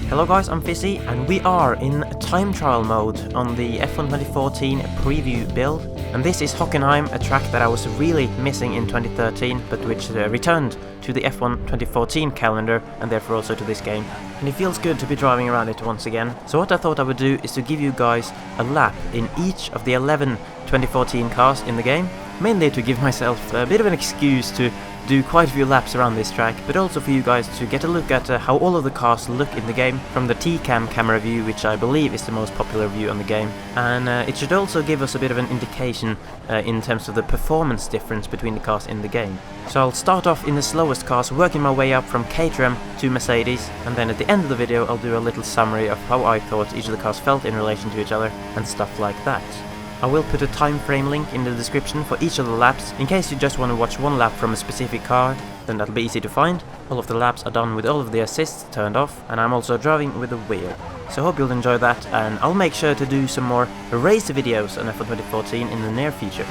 Hello guys, I'm Fizzy, and we are in time trial mode on the F1 2014 preview build. And this is Hockenheim, a track that I was really missing in 2013, but which returned to the F1 2014 calendar, and therefore also to this game. And it feels good to be driving around it once again. So what I thought I would do is to give you guys a lap in each of the 11 2014 cars in the game, mainly to give myself a bit of an excuse to do quite a few laps around this track, but also for you guys to get a look at how all of the cars look in the game from the T-Cam camera view, which I believe is the most popular view on the game. And it should also give us a bit of an indication in terms of the performance difference between the cars in the game. So I'll start off in the slowest cars, working my way up from Caterham to Mercedes, and then at the end of the video I'll do a little summary of how I thought each of the cars felt in relation to each other and stuff like that. I will put a time frame link in the description for each of the laps, in case you just want to watch one lap from a specific car, then that'll be easy to find. All of the laps are done with all of the assists turned off, and I'm also driving with a wheel. So hope you'll enjoy that, and I'll make sure to do some more race videos on F1 2014 in the near future.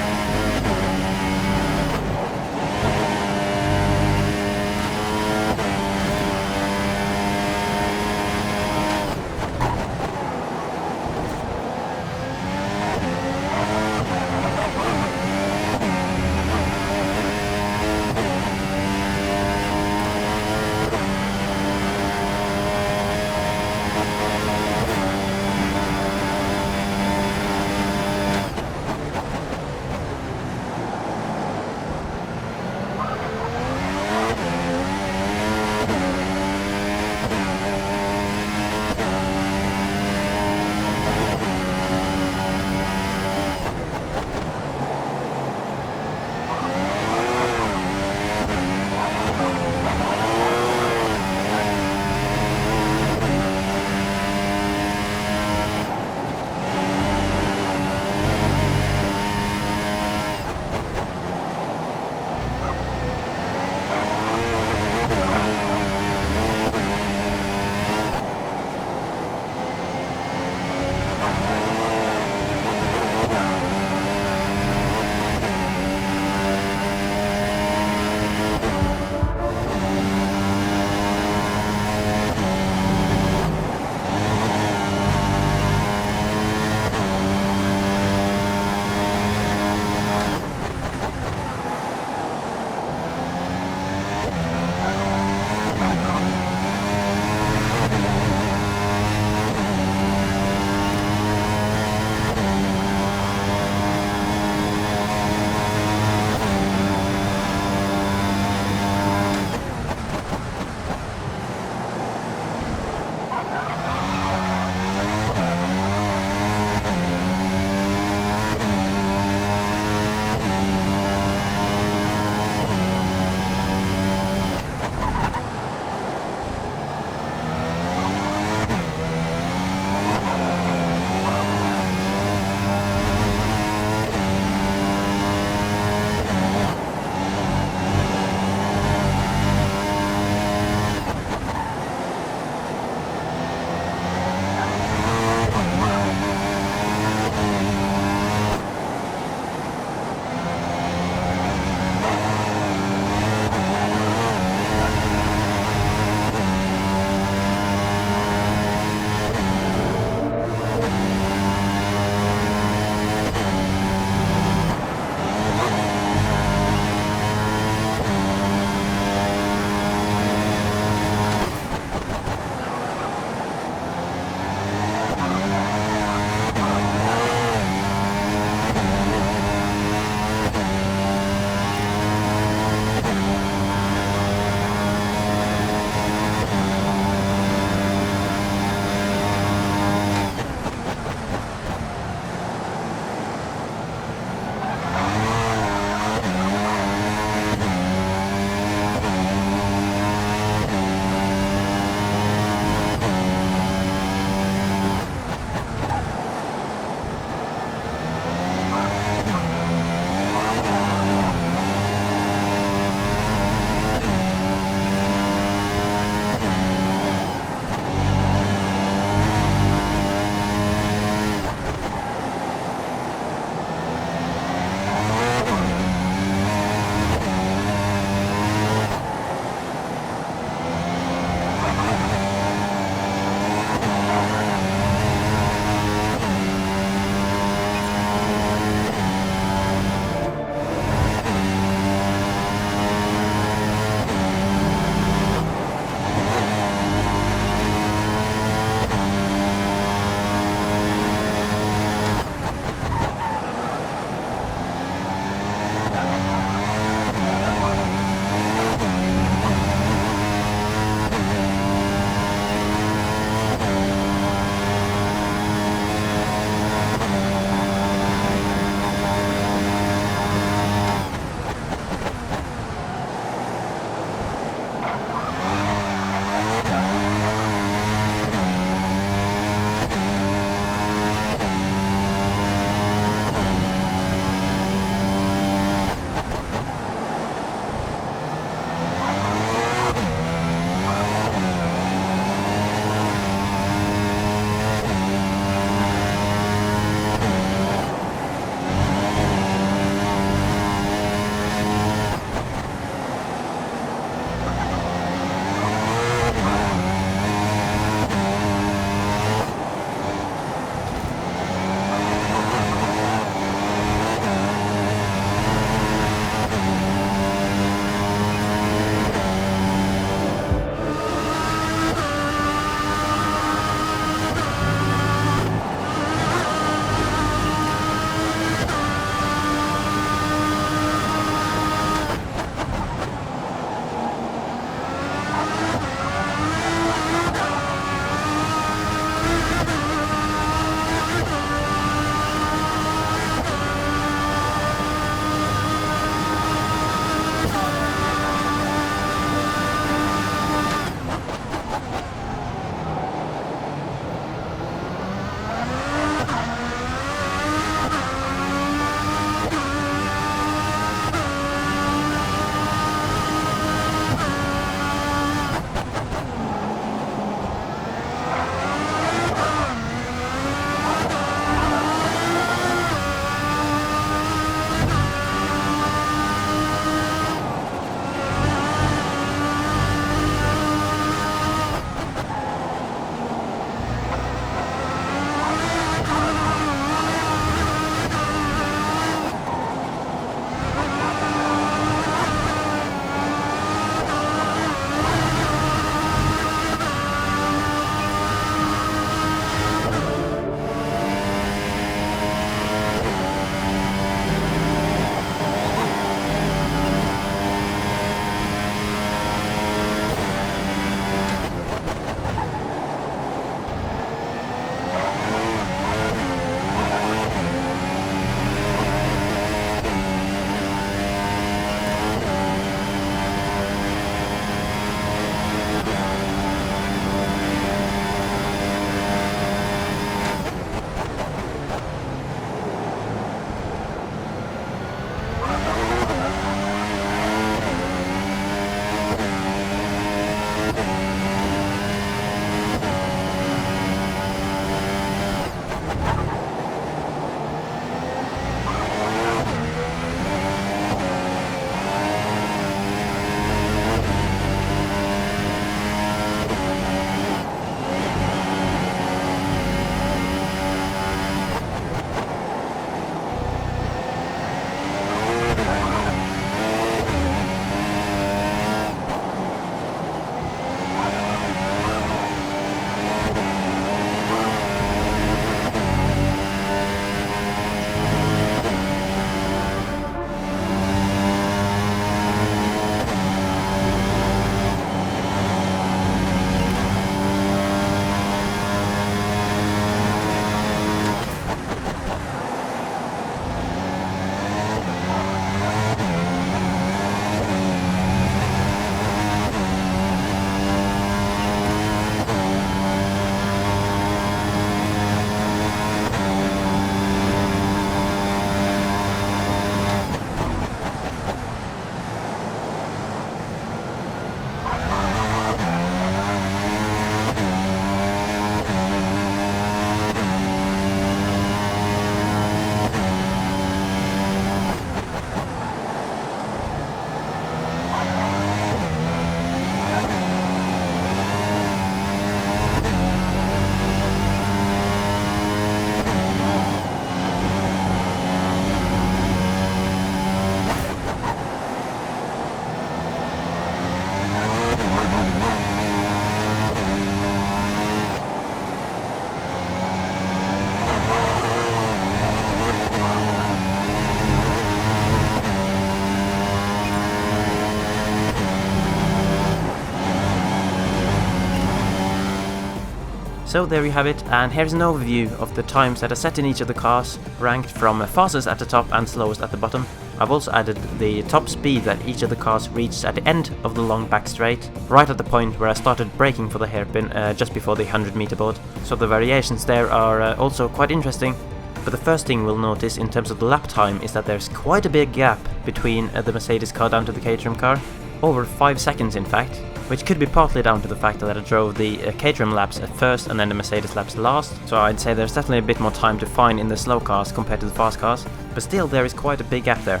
So there you have it, and here's an overview of the times that are set in each of the cars, ranked from fastest at the top and slowest at the bottom. I've also added the top speed that each of the cars reached at the end of the long back straight, right at the point where I started braking for the hairpin just before the 100-meter board. So the variations there are also quite interesting. But the first thing we'll notice in terms of the lap time is that there's quite a big gap between the Mercedes car down to the Caterham car, over 5 seconds in fact, which could be partly down to the fact that I drove the Caterham laps at first and then the Mercedes laps last, so I'd say there's definitely a bit more time to find in the slow cars compared to the fast cars, but still there is quite a big gap there.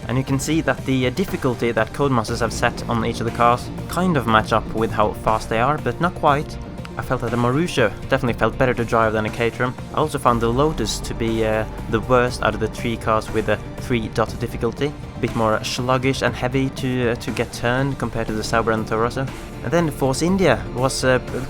And you can see that the difficulty that Codemasters have set on each of the cars kind of match up with how fast they are, but not quite. I felt that the Marussia definitely felt better to drive than a Caterham. I also found the Lotus to be the worst out of the 3 cars with a 3-dot difficulty. A bit more sluggish and heavy to get turned compared to the Sauber and the Toro Rosso. And then the Force India was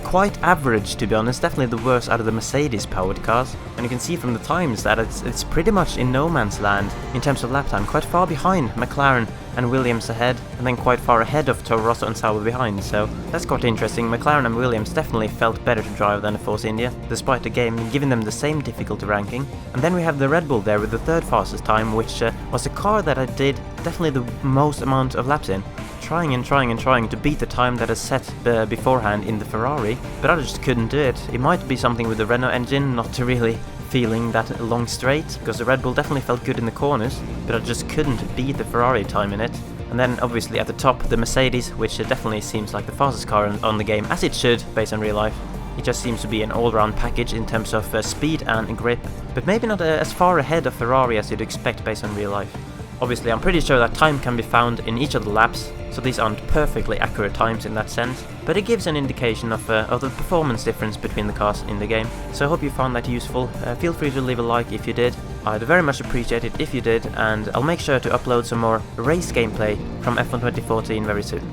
quite average, to be honest, definitely the worst out of the Mercedes powered cars. And you can see from the times that it's pretty much in no man's land in terms of lap time, quite far behind McLaren and Williams ahead, and then quite far ahead of Toro Rosso and Sauber behind, so that's quite interesting. McLaren and Williams definitely felt better to drive than the Force India, despite the game giving them the same difficulty ranking. And then we have the Red Bull there with the 3rd fastest time, which was a car that I did definitely the most amount of laps in. Trying to beat the time that is set beforehand in the Ferrari, but I just couldn't do it. It might be something with the Renault engine, not to really feeling that long straight, because the Red Bull definitely felt good in the corners, but I just couldn't beat the Ferrari time in it. And then obviously at the top the Mercedes, which definitely seems like the fastest car on the game, as it should based on real life. It just seems to be an all-round package in terms of speed and grip, but maybe not as far ahead of Ferrari as you'd expect based on real life. Obviously I'm pretty sure that time can be found in each of the laps, so these aren't perfectly accurate times in that sense, but it gives an indication of the performance difference between the cars in the game. So I hope you found that useful. Feel free to leave a like if you did. I'd very much appreciate it if you did, and I'll make sure to upload some more race gameplay from F1 2014 very soon.